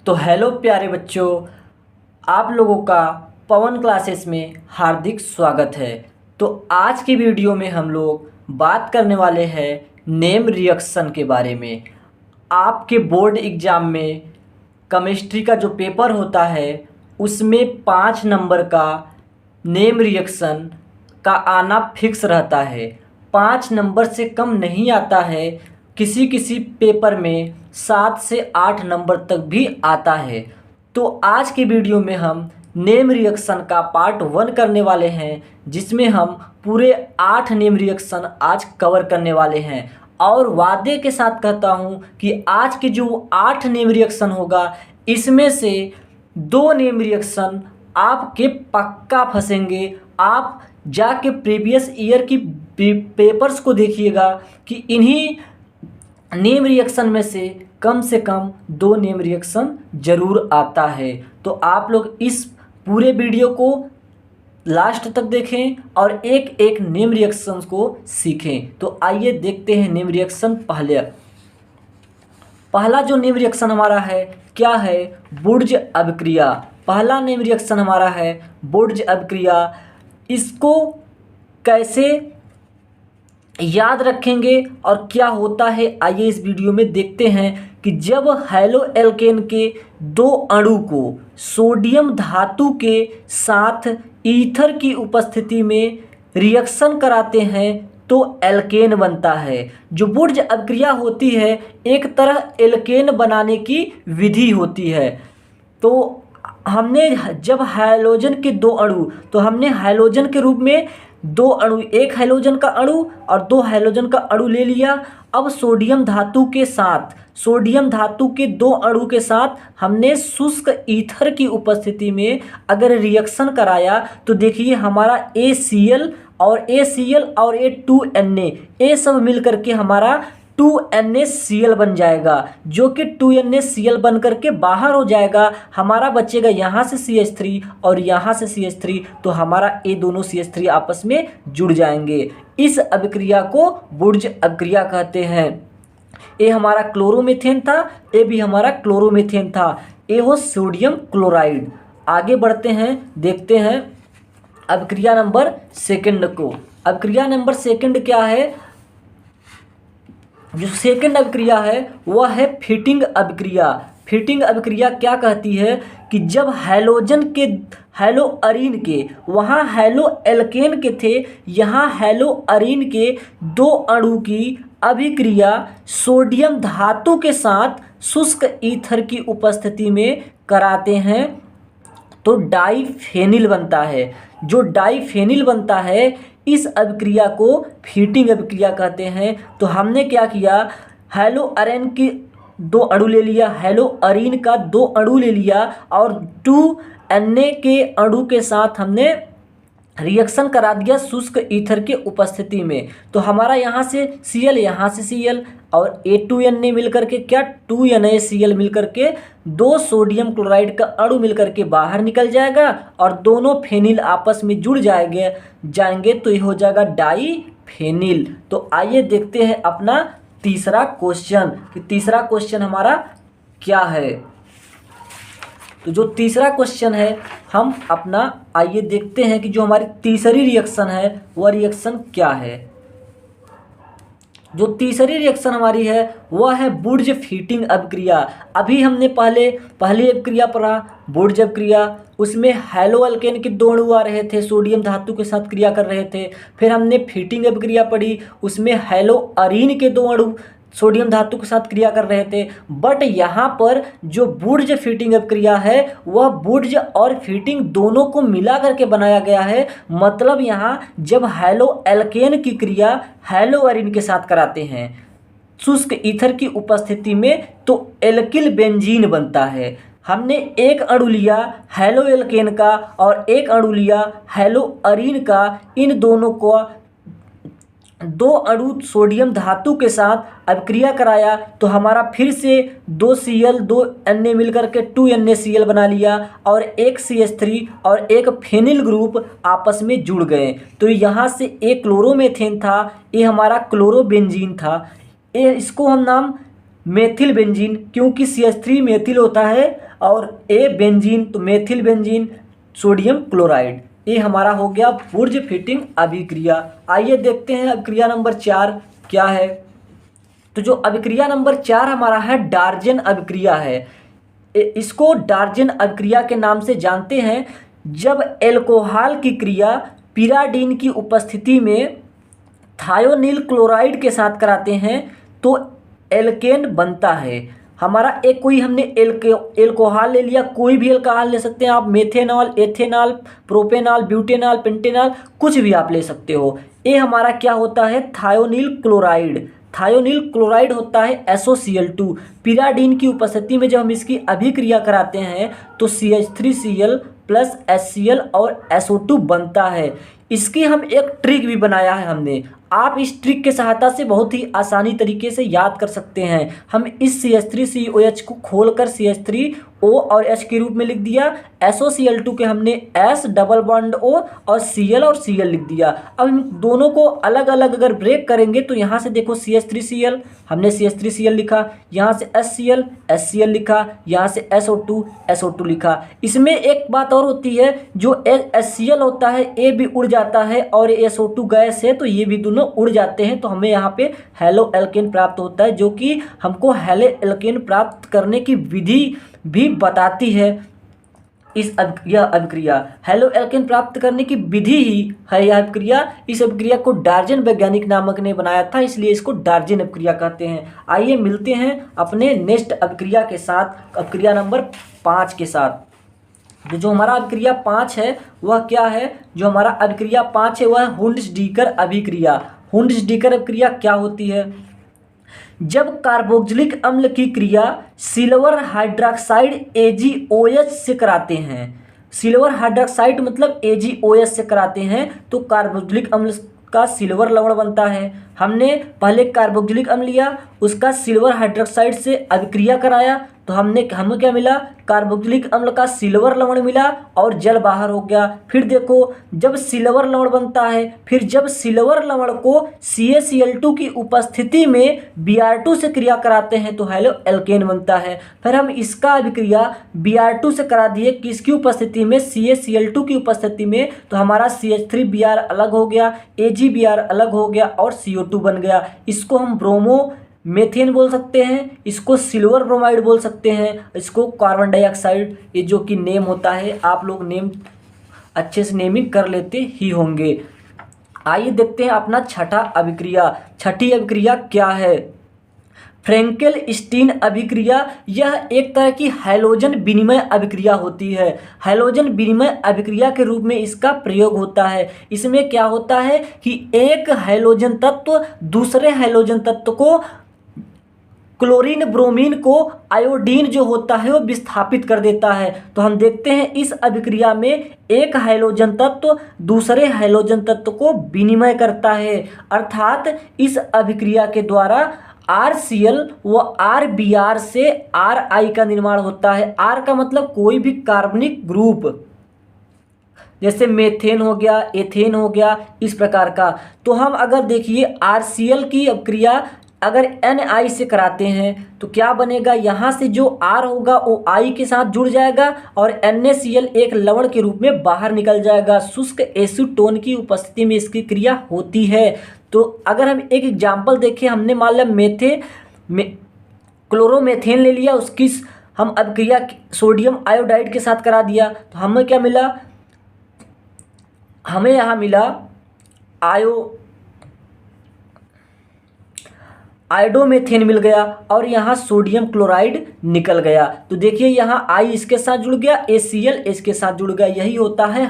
तो हेलो प्यारे बच्चों, आप लोगों का पवन क्लासेस में हार्दिक स्वागत है। तो आज की वीडियो में हम लोग बात करने वाले हैं नेम रिएक्शन के बारे में। आपके बोर्ड एग्ज़ाम में केमिस्ट्री का जो पेपर होता है उसमें 5 नंबर का नेम रिएक्शन का आना फिक्स रहता है। 5 नंबर से कम नहीं आता है। किसी किसी पेपर में 7 से 8 नंबर तक भी आता है। तो आज के वीडियो में हम नेम रिएक्शन का पार्ट 1 करने वाले हैं, जिसमें हम पूरे 8 नेम रिएक्शन आज कवर करने वाले हैं। और वादे के साथ कहता हूं कि आज के जो 8 नेम रिएक्शन होगा, इसमें से 2 नेम रिएक्शन आपके पक्का फंसेंगे। आप जाके प्रीवियस ईयर की पेपर्स को देखिएगा कि इन्हीं नेम रिएक्शन में से कम 2 नेम रिएक्शन ज़रूर आता है। तो आप लोग इस पूरे वीडियो को लास्ट तक देखें और एक एक नेम रिएक्शन को सीखें। तो आइए देखते हैं नेम रिएक्शन। पहला जो नेम रिएक्शन हमारा है क्या है? बुर्ज अभिक्रिया। पहला नेम रिएक्शन हमारा है बुर्ज अभिक्रिया। इसको कैसे याद रखेंगे और क्या होता है, आइए इस वीडियो में देखते हैं कि जब हैलो एल्केन के 2 अणु को सोडियम धातु के साथ ईथर की उपस्थिति में रिएक्शन कराते हैं तो एल्केन बनता है। जो बुर्ज अभिक्रिया होती है एक तरह एल्केन बनाने की विधि होती है। तो हमने जब हैलोजन के 2 अणु, तो हमने हैलोजन के रूप में 2 अणु, एक हैलोजन का अणु और 2 हैलोजन का अणु ले लिया। अब सोडियम धातु के 2 अणु के साथ हमने शुष्क ईथर की उपस्थिति में अगर रिएक्शन कराया तो देखिए हमारा ACl और A2Na ये सब मिल करके हमारा 2NaCl बन जाएगा, जो कि 2NaCl बन करके बाहर हो जाएगा। हमारा बचेगा यहाँ से CH3 और यहाँ से CH3, तो हमारा ये दोनों CH3 आपस में जुड़ जाएंगे। इस अभिक्रिया को बुर्ज अभिक्रिया कहते हैं। ये हमारा क्लोरोमीथेन था, ये भी हमारा क्लोरोमीथेन था। ये हो सोडियम क्लोराइड। आगे बढ़ते हैं, देखते हैं अभिक्रिया नंबर 2 को। अभिक्रिया नंबर 2 क्या है? जो सेकंड अभिक्रिया है वह है फिटिंग अभिक्रिया। फिटिंग अभिक्रिया क्या कहती है कि जब हैलोजन के हैलो अरीन के, वहाँ हैलो एल्केन के थे, यहाँ हैलो अरीन के 2 अणु की अभिक्रिया सोडियम धातु के साथ शुष्क ईथर की उपस्थिति में कराते हैं तो डाईफेनिल बनता है। जो डाईफेनिल बनता है इस अभिक्रिया को फिटिंग अभिक्रिया कहते हैं। तो हमने क्या किया, हैलो अरेन की 2 अणु ले लिया, हैलो अरीन का 2 अणु ले लिया और 2Na के अणु के साथ हमने रिएक्शन करा दिया शुष्क ईथर के उपस्थिति में। तो हमारा यहाँ से Cl, यहाँ से Cl और A2Na मिलकर के क्या 2NaCl मिलकर के 2 सोडियम क्लोराइड का अणु मिलकर के बाहर निकल जाएगा और दोनों फेनिल आपस में जुड़ जाएंगे तो ये हो जाएगा डाईफेनिल। तो आइए देखते हैं अपना तीसरा क्वेश्चन कि तीसरा क्वेश्चन हमारा क्या है। तो जो तीसरा क्वेश्चन है हम अपना आइए देखते हैं कि जो हमारी तीसरी रिएक्शन है वह रिएक्शन क्या है। जो तीसरी रिएक्शन हमारी है वह है बुर्ज फिटिंग अभिक्रिया। अभी हमने पहली अभिक्रिया पढ़ा बुर्ज अभिक्रिया, उसमें हैलो अल्केन के 2 अणु आ रहे थे, सोडियम धातु के साथ क्रिया कर रहे थे। फिर हमने फिटिंग अभिक्रिया पढ़ी, उसमें हैलो अरीन के 2 अणु सोडियम धातु के साथ क्रिया कर रहे थे। बट यहाँ पर जो बुर्ज फिटिंग अभिक्रिया है वह बुर्ज और फिटिंग दोनों को मिला करके बनाया गया है। मतलब यहाँ जब हैलो एल्केन की क्रिया हैलो अरीन के साथ कराते हैं शुष्क ईथर की उपस्थिति में तो एल्किल बेंजीन बनता है। हमने एक अणु लिया हैलो एल्केन का और एक अणु लिया हैलो अरीन का, इन दोनों को 2 अणु सोडियम धातु के साथ अभिक्रिया कराया तो हमारा फिर से 2Cl 2Na मिलकर के 2NaCl बना लिया और एक CH3 और एक फेनिल ग्रुप आपस में जुड़ गए। तो यहाँ से एक क्लोरोमीथेन था, ये हमारा क्लोरोबेंजीन था। इसको हम नाम मेथिल बेंजीन, क्योंकि CH3 मेथिल होता है और ए बेंजीन, तो मेथिल बेंजीन, सोडियम क्लोराइड। ये हमारा हो गया बुर्ज फिटिंग अभिक्रिया। आइए देखते हैं अभिक्रिया नंबर 4 क्या है। तो जो अभिक्रिया नंबर 4 हमारा है डार्जन अभिक्रिया है। इसको डार्जन अभिक्रिया के नाम से जानते हैं। जब एल्कोहल की क्रिया पिराडीन की उपस्थिति में थायोनील क्लोराइड के साथ कराते हैं तो एल्केन बनता है। हमारा एक कोई हमने एल्कोहल ले लिया, कोई भी एल्कोहल ले सकते हैं आप, methanol, ethanol, propanol, butanol, pentanol, कुछ भी आप ले सकते हो। ये हमारा क्या होता है थायोनील क्लोराइड। थायोनील क्लोराइड होता है SOCl2। पिराडीन की उपस्थिति में जब हम इसकी अभिक्रिया कराते हैं तो CH3Cl प्लस HCl और SO2 बनता है। इसकी हम एक ट्रिक भी बनाया है हमने। आप इस ट्रिक के सहायता से बहुत ही आसानी तरीके से याद कर सकते हैं। हम इस CH3COH को खोलकर CH3O और H के रूप में लिख दिया। SOCl2 के हमने S डबल बॉन्ड O और Cl और Cl लिख दिया। अब हम दोनों को अलग अलग अगर ब्रेक करेंगे तो यहाँ से देखो CH3Cl, हमने CH3Cl लिखा, यहाँ से HCl HCl लिखा, यहाँ से SO2 SO2 लिखा। इसमें एक बात और होती है, जो HCl होता है ये भी उड़ जाता है और SO2 गैस है तो ये भी दोनों उड़ जाते हैं, तो हमें यहाँ पे हेलो एल्केन प्राप्त होता है, जो कि हमको हेलो एल्केन प्राप्त करने की विधि भी बताती है। यह अभिक्रिया हेलो एल्केन प्राप्त करने की विधि ही है यह अभिक्रिया। इस अभिक्रिया को डार्जन वैज्ञानिक नामक ने बनाया था, इसलिए इसको डार्जन अभिक्रिया कहते हैं। आइए मिलते हैं अपने नेक्स्ट अभिक्रिया के साथ, अभिक्रिया नंबर 5 के साथ। जो हमारा अभिक्रिया 5 है वह क्या है? जो हमारा अभिक्रिया 5 है वह है हुंडसडीकर अभिक्रिया। हुंडसडीकर अभिक्रिया क्या होती है? जब कार्बोक्सिलिक अम्ल की क्रिया सिल्वर हाइड्रोक्साइड AgOH से कराते हैं, सिल्वर हाइड्रोक्साइड मतलब AgOH से कराते हैं तो कार्बोक्सिलिक अम्ल का सिल्वर लवण बनता है। हमने पहले कार्बोक्सिलिक अम्ल लिया, उसका सिल्वर हाइड्रोक्साइड से अभिक्रिया कराया तो हमें क्या मिला? कार्बोक्सिलिक अम्ल का सिल्वर लवण मिला और जल बाहर हो गया। फिर देखो जब सिल्वर लवण बनता है, फिर जब सिल्वर लवण को CaCl2 की उपस्थिति में Br2 से क्रिया कराते हैं तो हेलो एल्केन बनता है। फिर हम इसका अभिक्रिया Br2 से करा दिए, किसकी उपस्थिति में? CaCl2 की उपस्थिति में, तो हमारा CH3Br अलग हो गया, AgBr अलग हो गया और CO2 बन गया। इसको हम ब्रोमो मेथेन बोल सकते हैं, इसको सिल्वर ब्रोमाइड बोल सकते हैं, इसको कार्बन डाइऑक्साइड, ये जो कि नेम होता है, आप लोग नेम अच्छे से नेमिंग कर लेते ही होंगे। आइए देखते हैं अपना छठा अभिक्रिया। छठी अभिक्रिया क्या है? फ्रेंकेल स्टीन अभिक्रिया। यह एक तरह की हैलोजन विनिमय अभिक्रिया होती है। हैलोजन विनिमय अभिक्रिया के रूप में इसका प्रयोग होता है। इसमें क्या होता है कि एक हैलोजन तत्व दूसरे हैलोजन तत्व को, क्लोरीन ब्रोमीन को आयोडीन जो होता है वो विस्थापित कर देता है। तो हम देखते हैं इस अभिक्रिया में एक हैलोजन तत्व दूसरे हैलोजन तत्व को विनिमय करता है, अर्थात इस अभिक्रिया के द्वारा RCl व RBr से Ri का निर्माण होता है। R का मतलब कोई भी कार्बनिक ग्रुप, जैसे मेथेन हो गया, एथेन हो गया, इस प्रकार का। तो हम अगर देखिए RCl की अभिक्रिया अगर Ni से कराते हैं तो क्या बनेगा? यहाँ से जो R होगा वो I के साथ जुड़ जाएगा और NaCl एक लवण के रूप में बाहर निकल जाएगा। शुष्क एसीटोन की उपस्थिति में इसकी क्रिया होती है। तो अगर हम एक एग्जाम्पल देखें, हमने मान लिया क्लोरोमेथेन ले लिया, उसकी हम अभिक्रिया सोडियम आयोडाइड के साथ करा दिया तो हमें क्या मिला? हमें यहाँ मिला आयोडोमेथेन मिल गया और यहाँ सोडियम क्लोराइड निकल गया। तो देखिए यहाँ I इसके साथ जुड़ गया, ACl इसके साथ जुड़ गया। यही होता है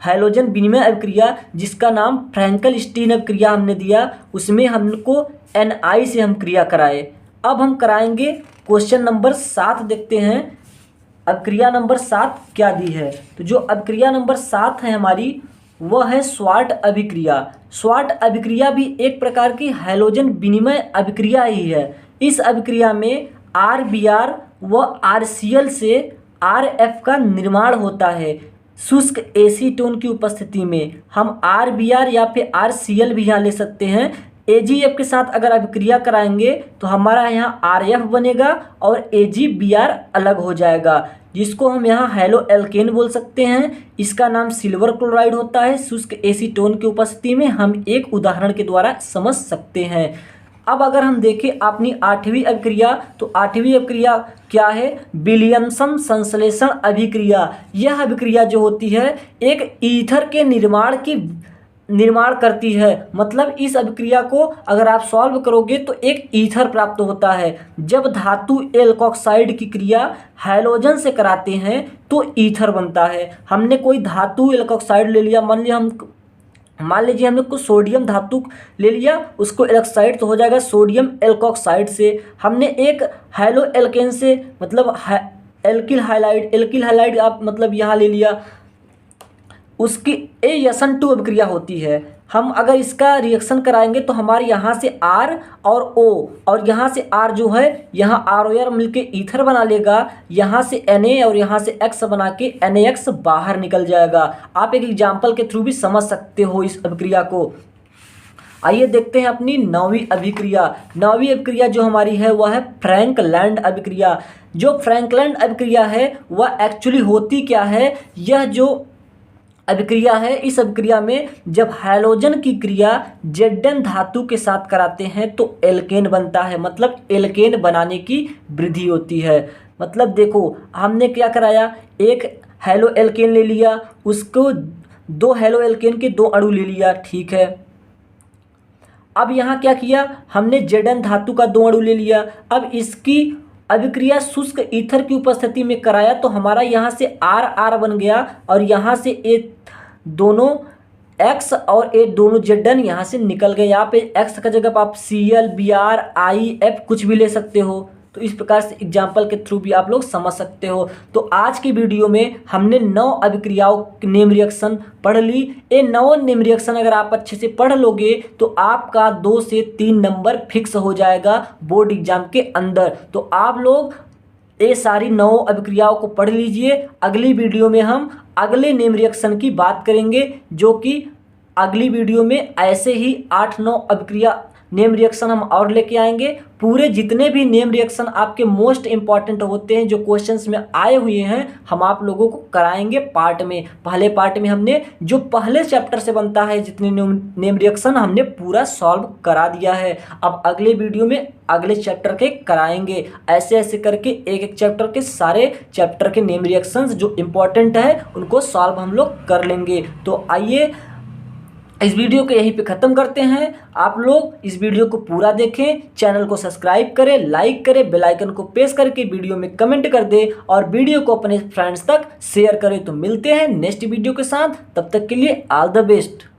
हैलोजन विनिमय अभिक्रिया, जिसका नाम फ्रैंकल स्टीन अभिक्रिया हमने दिया। उसमें हमको Ni से हम क्रिया कराए। अब हम कराएंगे क्वेश्चन नंबर 7, देखते हैं अभिक्रिया नंबर 7 क्या दी है। तो जो अभिक्रिया नंबर 7 है हमारी वह है स्वार्ट अभिक्रिया। स्वार्ट अभिक्रिया भी एक प्रकार की हैलोजन विनिमय अभिक्रिया ही है। इस अभिक्रिया में RBr व RCl से RF का निर्माण होता है। शुष्क एसीटोन की उपस्थिति में हम RBr या फिर RCl भी यहाँ ले सकते हैं, AgF के साथ अगर अभिक्रिया कराएंगे तो हमारा यहाँ RF बनेगा और AgBr अलग हो जाएगा, जिसको हम यहाँ हेलो एल्केन बोल सकते हैं। इसका नाम सिल्वर क्लोराइड होता है। शुष्क एसीटोन की उपस्थिति में हम एक उदाहरण के द्वारा समझ सकते हैं। अब अगर हम देखें अपनी 8वीं अभिक्रिया, तो 8वीं अभिक्रिया क्या है? विलियमसन संश्लेषण अभिक्रिया। यह अभिक्रिया जो होती है एक ईथर के निर्माण करती है। मतलब इस अभिक्रिया को अगर आप सॉल्व करोगे तो एक ईथर प्राप्त होता है। जब धातु एल्कोक्साइड की क्रिया हैलोजन से कराते हैं तो ईथर बनता है। हमने कोई धातु एल्कोक्साइड ले लिया, मान लीजिए हमने कुछ सोडियम धातु ले लिया, उसको एल्कोक्साइड तो हो जाएगा सोडियम एल्कोक्साइड से। हमने एक हेलो एल्केन से मतलब एल्किल हाइलाइड आप मतलब यहाँ ले लिया, उसकी ASN2 अभिक्रिया होती है। हम अगर इसका रिएक्शन कराएंगे तो हमारे यहाँ से R और O और यहाँ से R जो है यहाँ ROR मिलके ईथर बना लेगा, यहाँ से Na और यहाँ से X बना के NaX बाहर निकल जाएगा। आप एक एग्जाम्पल के थ्रू भी समझ सकते हो इस अभिक्रिया को। आइए देखते हैं अपनी 9वीं अभिक्रिया। 9वीं अभिक्रिया जो हमारी है वह है फ्रैंकलैंड अभिक्रिया। जो फ्रैंकलैंड अभिक्रिया है वह एक्चुअली होती क्या है? यह जो अभिक्रिया है, इस अभिक्रिया में जब हैलोजन की क्रिया Zn धातु के साथ कराते हैं तो एल्केन बनता है। मतलब एल्केन बनाने की वृद्धि होती है। मतलब देखो हमने क्या कराया, एक हेलो एल्केन ले लिया, उसको 2 हेलो एल्केन के 2 अणु ले लिया, ठीक है। अब यहाँ क्या किया, हमने Zn धातु का 2 अणु ले लिया। अब इसकी अभिक्रिया शुष्क ईथर की उपस्थिति में कराया तो हमारा यहाँ से RR बन गया और यहाँ से A दोनों X और A दोनों Zn यहाँ से निकल गए। यहाँ पे X का जगह आप Cl, Br, I, F कुछ भी ले सकते हो। तो इस प्रकार से एग्जाम्पल के थ्रू भी आप लोग समझ सकते हो। तो आज की वीडियो में हमने 9 अभिक्रियाओं की नेम रिएक्शन पढ़ ली। ये 9 नेम रिएक्शन अगर आप अच्छे से पढ़ लोगे तो आपका 2 से 3 नंबर फिक्स हो जाएगा बोर्ड एग्जाम के अंदर। तो आप लोग ये सारी 9 अभिक्रियाओं को पढ़ लीजिए। अगली वीडियो में हम अगले नेम रिएक्शन की बात करेंगे, जो कि अगली वीडियो में ऐसे ही 8-9 अभिक्रिया नेम रिएक्शन हम और लेके आएंगे। पूरे जितने भी नेम रिएक्शन आपके मोस्ट इंपॉर्टेंट होते हैं जो क्वेश्चंस में आए हुए हैं, हम आप लोगों को कराएंगे पार्ट में। पहले पार्ट में हमने जो पहले चैप्टर से बनता है जितने नेम रिएक्शन हमने पूरा सॉल्व करा दिया है। अब अगले वीडियो में अगले चैप्टर के कराएंगे। ऐसे ऐसे करके एक एक चैप्टर के सारे चैप्टर के नेम रिएक्शंस जो इंपॉर्टेंट है उनको सॉल्व हम लोग कर लेंगे। तो आइए इस वीडियो को यहीं पे ख़त्म करते हैं। आप लोग इस वीडियो को पूरा देखें, चैनल को सब्सक्राइब करें, लाइक करें, बेल आइकन को प्रेस करके वीडियो में कमेंट कर दें और वीडियो को अपने फ्रेंड्स तक शेयर करें। तो मिलते हैं नेक्स्ट वीडियो के साथ, तब तक के लिए ऑल द बेस्ट।